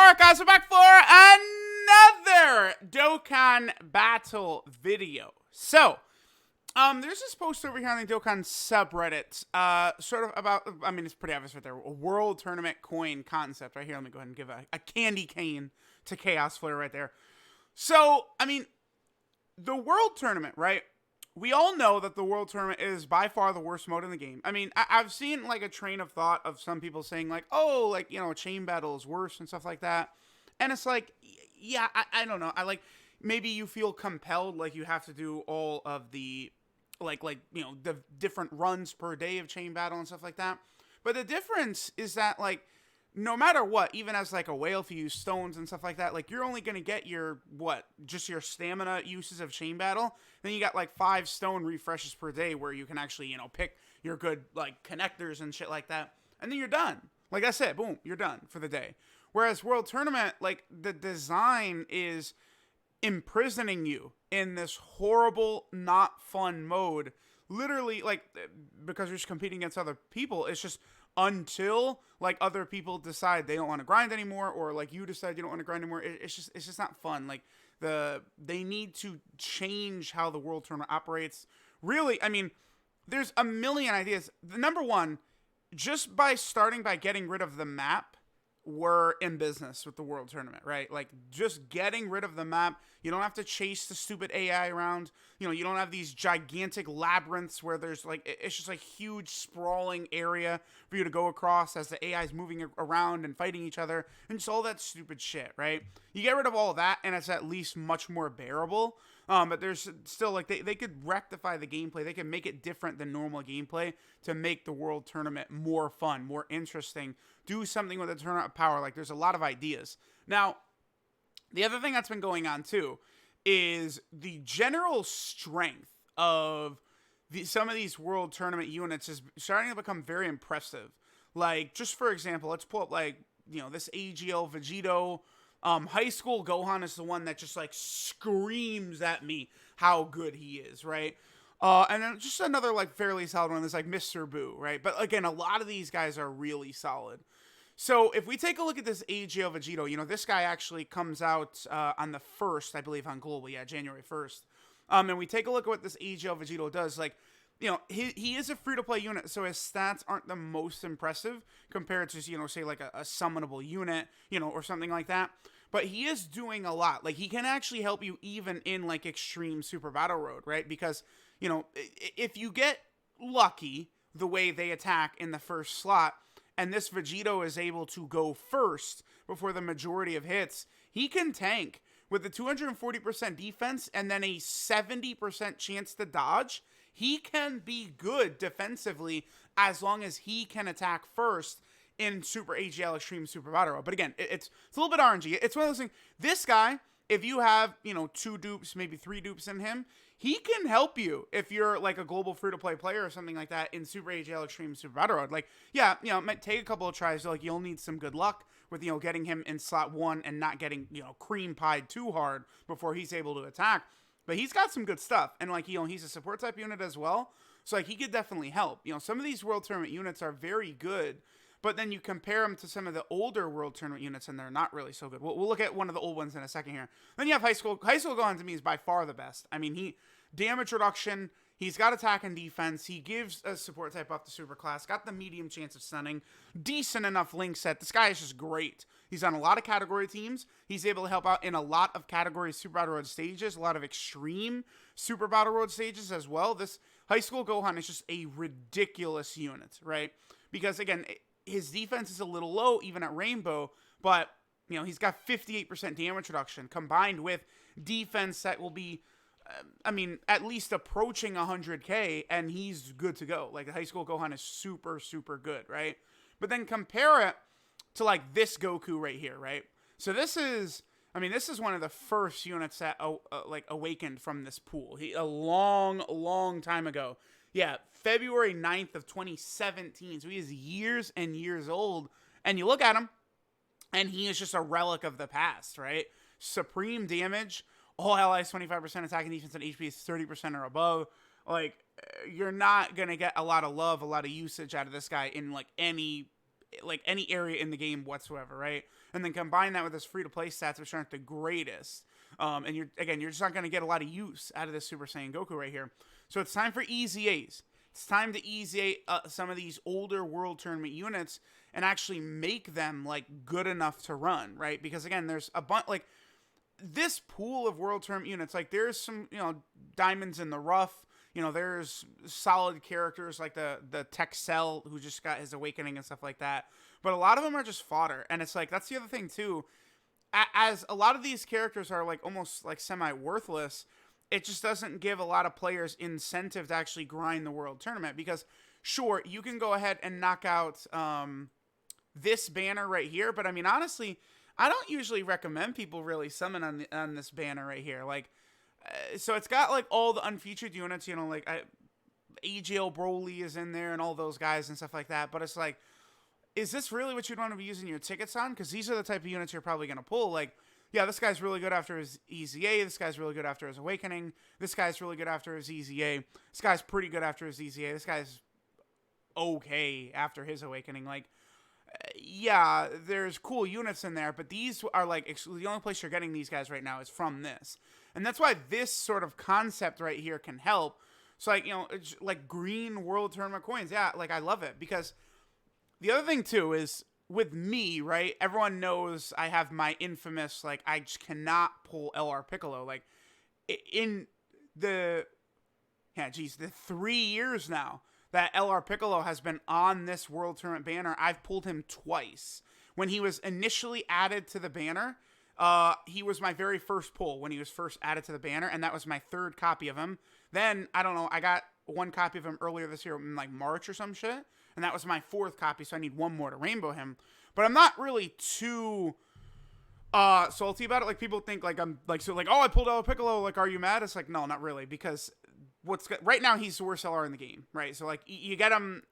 Alright guys, we're back for another Dokkan battle video. So, there's this post over here on the Dokkan subreddit, sort of about, I mean, it's pretty obvious right there, a world tournament coin concept. Right here, let me go ahead and give a candy cane to Chaos Flare right there. So, I mean, the world tournament, right? We all know that the world tournament is by far the worst mode in the game. I mean, I've seen like a train of thought of some people saying like, oh, like, you know, chain battle is worse and stuff like that. And it's like, yeah, I don't know. I like, maybe you feel compelled, like you have to do all of the, like, you know, the different runs per day of chain battle and stuff like that. But the difference is that, like, no matter what, even as like a whale, if you use stones and stuff like that, like you're only going to get your, just your stamina uses of chain battle. Then you got like 5 stone refreshes per day where you can actually, you know, pick your good like connectors and shit like that. And then you're done. Like I said, boom, you're done for the day. Whereas World Tournament, like the design is imprisoning you in this horrible, not fun mode. Literally, like, because you're just competing against other people, it's just until like other people decide they don't want to grind anymore, or like you decide you don't want to grind anymore. It's just not fun. Like they need to change how the world tournament operates. Really, I mean, there's a million ideas. The number one, just by starting by getting rid of the map, we're in business with the world tournament, right? Like just getting rid of the map. You don't have to chase the stupid AI around. You know, you don't have these gigantic labyrinths where there's like, it's just like huge sprawling area for you to go across as the AI is moving around and fighting each other and just all that stupid shit, right? You get rid of all of that and it's at least much more bearable. But there's still like, they could rectify the gameplay. They can make it different than normal gameplay to make the world tournament more fun, more interesting. Do something with the tournament of power. Like there's a lot of ideas. Now, the other thing that's been going on too is the general strength of some of these world tournament units is starting to become very impressive. Like, just for example, let's pull up like, you know, this AGL Vegito. High School Gohan is the one that just like screams at me how good he is, right? And then just another like fairly solid one is like Mr. Boo, right? But again, a lot of these guys are really solid. So if we take a look at this AGL Vegito, you know, this guy actually comes out on the 1st, I believe, on Global, yeah, January 1st. And we take a look at what this AGL Vegito does, like, you know, he is a free-to-play unit, so his stats aren't the most impressive compared to, you know, say, like a summonable unit, you know, or something like that. But he is doing a lot. Like, he can actually help you even in, like, Extreme Super Battle Road, right? Because, you know, if you get lucky the way they attack in the first slot, and this Vegito is able to go first before the majority of hits, he can tank with the 240% defense and then a 70% chance to dodge. He can be good defensively as long as he can attack first in Super AGL Extreme Super Battle Road. But again, it's a little bit RNG. It's one of those things. This guy, if you have, you know, 2 dupes, maybe 3 dupes in him, he can help you if you're like a global free-to-play player or something like that in Super AGL Extreme Super Battle Road. Like, yeah, you know, it might take a couple of tries. So, like, you'll need some good luck with, you know, getting him in slot 1 and not getting, you know, cream-pied too hard before he's able to attack. But he's got some good stuff. And, like, you know, he's a support type unit as well. So, like, he could definitely help. You know, some of these World Tournament units are very good. But then you compare them to some of the older World Tournament units, and they're not really so good. We'll look at one of the old ones in a second here. Then you have High School. High School Gohan, to me, is by far the best. I mean, damage reduction, he's got attack and defense, he gives a support type up to super class, got the medium chance of stunning, decent enough link set. This guy is just great. He's on a lot of category teams. He's able to help out in a lot of category Super Battle Road stages, a lot of extreme Super Battle Road stages as well. This High School Gohan is just a ridiculous unit, right? Because, again, his defense is a little low, even at Rainbow, but, you know, he's got 58% damage reduction, combined with defense that will be, I mean, at least approaching 100k, and he's good to go. Like, the High School Gohan is super, super good, right? But then compare it to, like, this Goku right here, right? So this is, I mean, this is one of the first units that, like, awakened from this pool. A long, long time ago. Yeah, February 9th of 2017. So he is years and years old. And you look at him, and he is just a relic of the past, right? Supreme damage. All allies 25% attack and defense, and HP is 30% or above. Like, you're not going to get a lot of love, a lot of usage out of this guy in, like, any like any area in the game whatsoever, right? And then combine that with his free-to-play stats, which aren't the greatest. And you're just not going to get a lot of use out of this Super Saiyan Goku right here. So it's time for EZAs. It's time to EZA some of these older World Tournament units and actually make them like good enough to run, right? Because again, there's a bunch like this pool of World Tournament units. Like there's some diamonds in the rough. There's solid characters like the Texel who just got his awakening and stuff like that. But a lot of them are just fodder, and it's like that's the other thing too. As a lot of these characters are like almost like semi-worthless, it just doesn't give a lot of players incentive to actually grind the World Tournament because, sure, you can go ahead and knock out this banner right here, but I mean, honestly, I don't usually recommend people really summon on this banner right here. Like, so it's got like all the unfeatured units, like AGL Broly is in there and all those guys and stuff like that, but it's like, is this really what you'd want to be using your tickets on? Because these are the type of units you're probably going to pull. Like, yeah, this guy's really good after his EZA. This guy's really good after his Awakening. This guy's really good after his EZA. This guy's pretty good after his EZA. This guy's okay after his Awakening. Like, yeah, there's cool units in there, but these are like, the only place you're getting these guys right now is from this. And that's why this sort of concept right here can help. So, like, it's like green World Tournament coins. Yeah, like, I love it because the other thing, too, is with me, right, everyone knows I have my infamous, like, I just cannot pull LR Piccolo. Like, in the 3 years now that LR Piccolo has been on this World Tournament banner, I've pulled him twice. When he was initially added to the banner, he was my very first pull when he was first added to the banner, and that was my third copy of him. Then, I don't know, I got one copy of him earlier this year in, like, March or some shit. And that was my fourth copy, so I need one more to rainbow him. But I'm not really too salty about it. Like, people think, like, I'm, like, so, like, oh, I pulled out a Piccolo, like, are you mad? It's like, no, not really, because right now, he's the worst LR in the game, right? So, like, you get him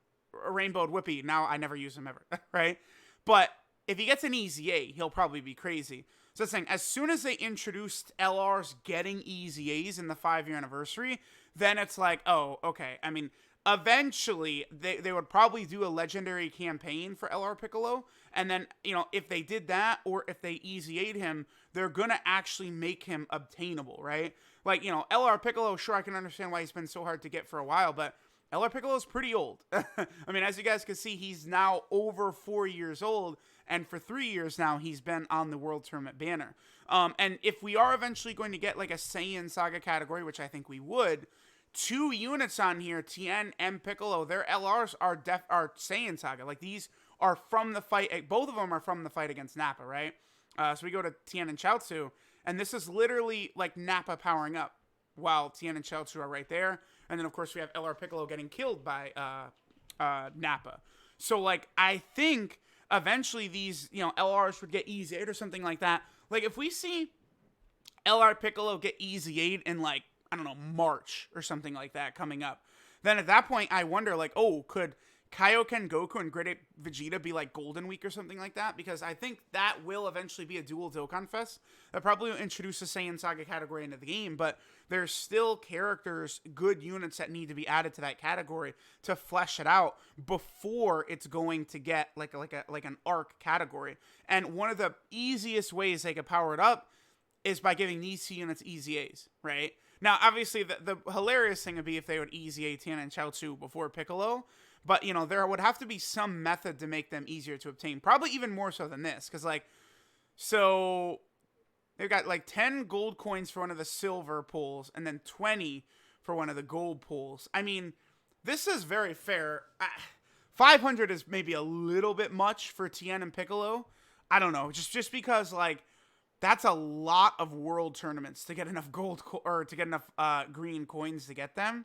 a rainbowed Whippy, now I never use him ever, right? But if he gets an EZA, he'll probably be crazy. So that's saying, as soon as they introduced LRs getting EZAs in the 5-year anniversary, then it's like, oh, okay, I mean, eventually, they would probably do a legendary campaign for LR Piccolo, and then, if they did that, or if they EZA'd him, they're gonna actually make him obtainable, right? Like, LR Piccolo, sure, I can understand why he's been so hard to get for a while, but LR Piccolo is pretty old. I mean, as you guys can see, he's now over 4 years old, and for 3 years now, he's been on the World Tournament banner. And if we are eventually going to get, like, a Saiyan Saga category, which I think we would, 2 units on here, Tien and Piccolo, their LRs are Saiyan Saga. Like, these are from the fight. Both of them are from the fight against Nappa, right? So we go to Tien and Chaozu, and this is literally, like, Nappa powering up while Tien and Chaozu are right there. And then, of course, we have LR Piccolo getting killed by Nappa. So, like, I think eventually these, LRs would get EZA'd or something like that. Like, if we see LR Piccolo get EZA'd in, like, I don't know, March or something like that coming up, then at that point, I wonder, like, oh, could Kaioken Goku and Great Ape Vegeta be, like, Golden Week or something like that? Because I think that will eventually be a dual Dokkan Fest. That probably will introduce a Saiyan Saga category into the game, but there's still characters, good units that need to be added to that category to flesh it out before it's going to get, like an arc category. And one of the easiest ways they could power it up is by giving these 2 units EZAs, right? Now, obviously, the hilarious thing would be if they would EZA Tien and Chaozu before Piccolo, but, there would have to be some method to make them easier to obtain, probably even more so than this, because, like, so they've got, like, 10 gold coins for one of the silver pulls, and then 20 for one of the gold pulls. I mean, this is very fair. 500 is maybe a little bit much for Tien and Piccolo. I don't know, just because, like, that's a lot of world tournaments to get enough or to get enough green coins to get them.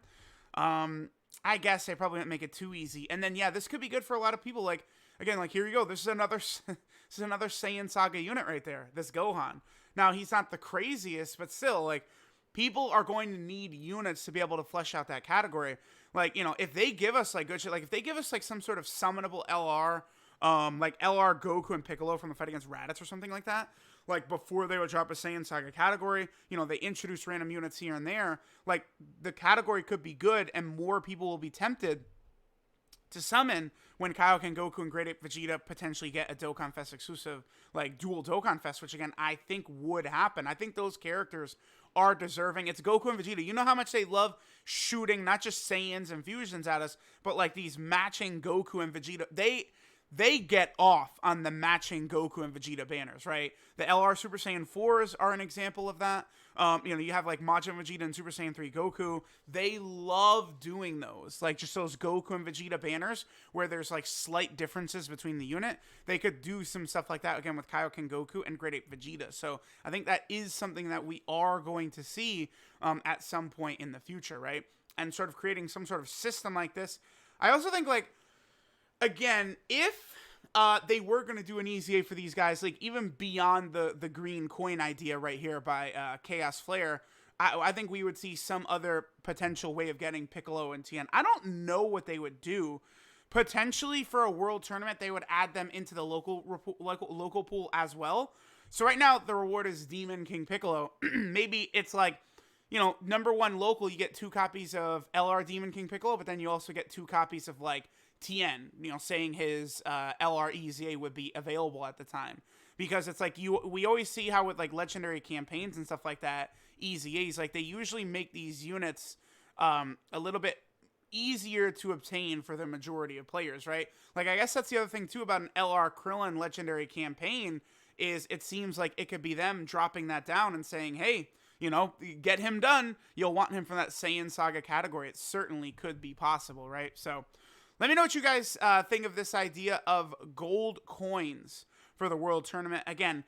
I guess they probably wouldn't make it too easy. And then, yeah, this could be good for a lot of people. Like, again, like, here you go. This is another Saiyan Saga unit right there. This Gohan. Now, he's not the craziest, but still, like, people are going to need units to be able to flesh out that category. Like, if they give us, like, good shit, like, if they give us, like, some sort of summonable LR, like LR Goku and Piccolo from the fight against Raditz or something like that, like, before they would drop a Saiyan Saga category, they introduce random units here and there, like, the category could be good, and more people will be tempted to summon when Kaioken Goku and Great Ape Vegeta potentially get a Dokkan Fest exclusive, like dual Dokkan Fest, which again, I think would happen. I think those characters are deserving. It's Goku and Vegeta. You know how much they love shooting not just Saiyans and fusions at us, but like these matching Goku and Vegeta. They get off on the matching Goku and Vegeta banners, right? The LR Super Saiyan 4s are an example of that. You have like Majin Vegeta and Super Saiyan 3 Goku. They love doing those, like just those Goku and Vegeta banners where there's like slight differences between the unit. They could do some stuff like that again with Kaioken Goku and Great Ape Vegeta. So I think that is something that we are going to see at some point in the future, right? And sort of creating some sort of system like this. I also think like, again, if they were going to do an EZA for these guys, like even beyond the green coin idea right here by Chaos Flare, I think we would see some other potential way of getting Piccolo and Tien. I don't know what they would do. Potentially for a world tournament, they would add them into the local pool as well. So right now, the reward is Demon King Piccolo. Maybe it's like, number one local, you get 2 copies of LR Demon King Piccolo, but then you also get 2 copies of like Tien, saying his LR EZA would be available at the time. Because it's like we always see how with like legendary campaigns and stuff like that, EZAs, like they usually make these units a little bit easier to obtain for the majority of players, right? Like I guess that's the other thing too about an LR Krillin legendary campaign is it seems like it could be them dropping that down and saying, hey, get him done. You'll want him from that Saiyan Saga category. It certainly could be possible, right? So let me know what you guys think of this idea of gold coins for the World Tournament. Again,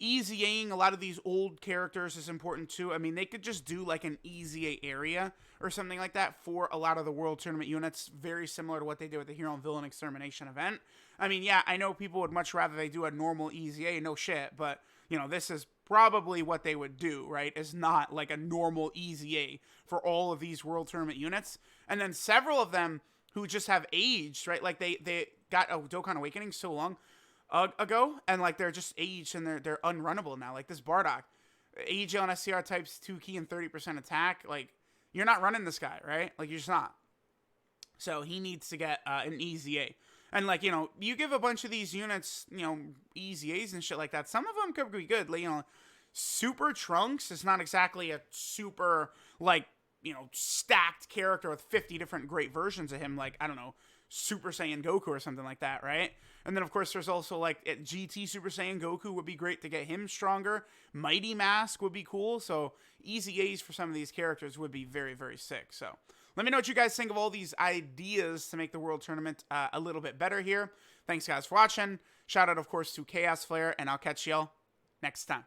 EZAing a lot of these old characters is important too. I mean, they could just do like an EZA area or something like that for a lot of the World Tournament units, very similar to what they did with the Hero and Villain Extermination event. I mean, yeah, I know people would much rather they do a normal EZA, no shit, but, this is probably what they would do, right, is not like a normal EZA for all of these World Tournament units. And then several of them who just have aged, right, like they got a Dokkan Awakening so long ago, and like they're just aged and they're unrunnable now. Like this Bardock, AGL and SCR types 2 key and 30% attack. Like you're not running this guy, right? Like you're just not. So he needs to get an EZA. And like, you give a bunch of these units, EZAs and shit like that. Some of them could be good. Like, Super Trunks is not exactly a super like, stacked character with 50 different great versions of him. Like, I don't know, Super Saiyan Goku or something like that, right? And then, of course, there's also, like, GT Super Saiyan Goku would be great to get him stronger. Mighty Mask would be cool. So, EZAs for some of these characters would be very, very sick. So, let me know what you guys think of all these ideas to make the World Tournament a little bit better here. Thanks, guys, for watching. Shout out, of course, to Chaos Flare, and I'll catch y'all next time.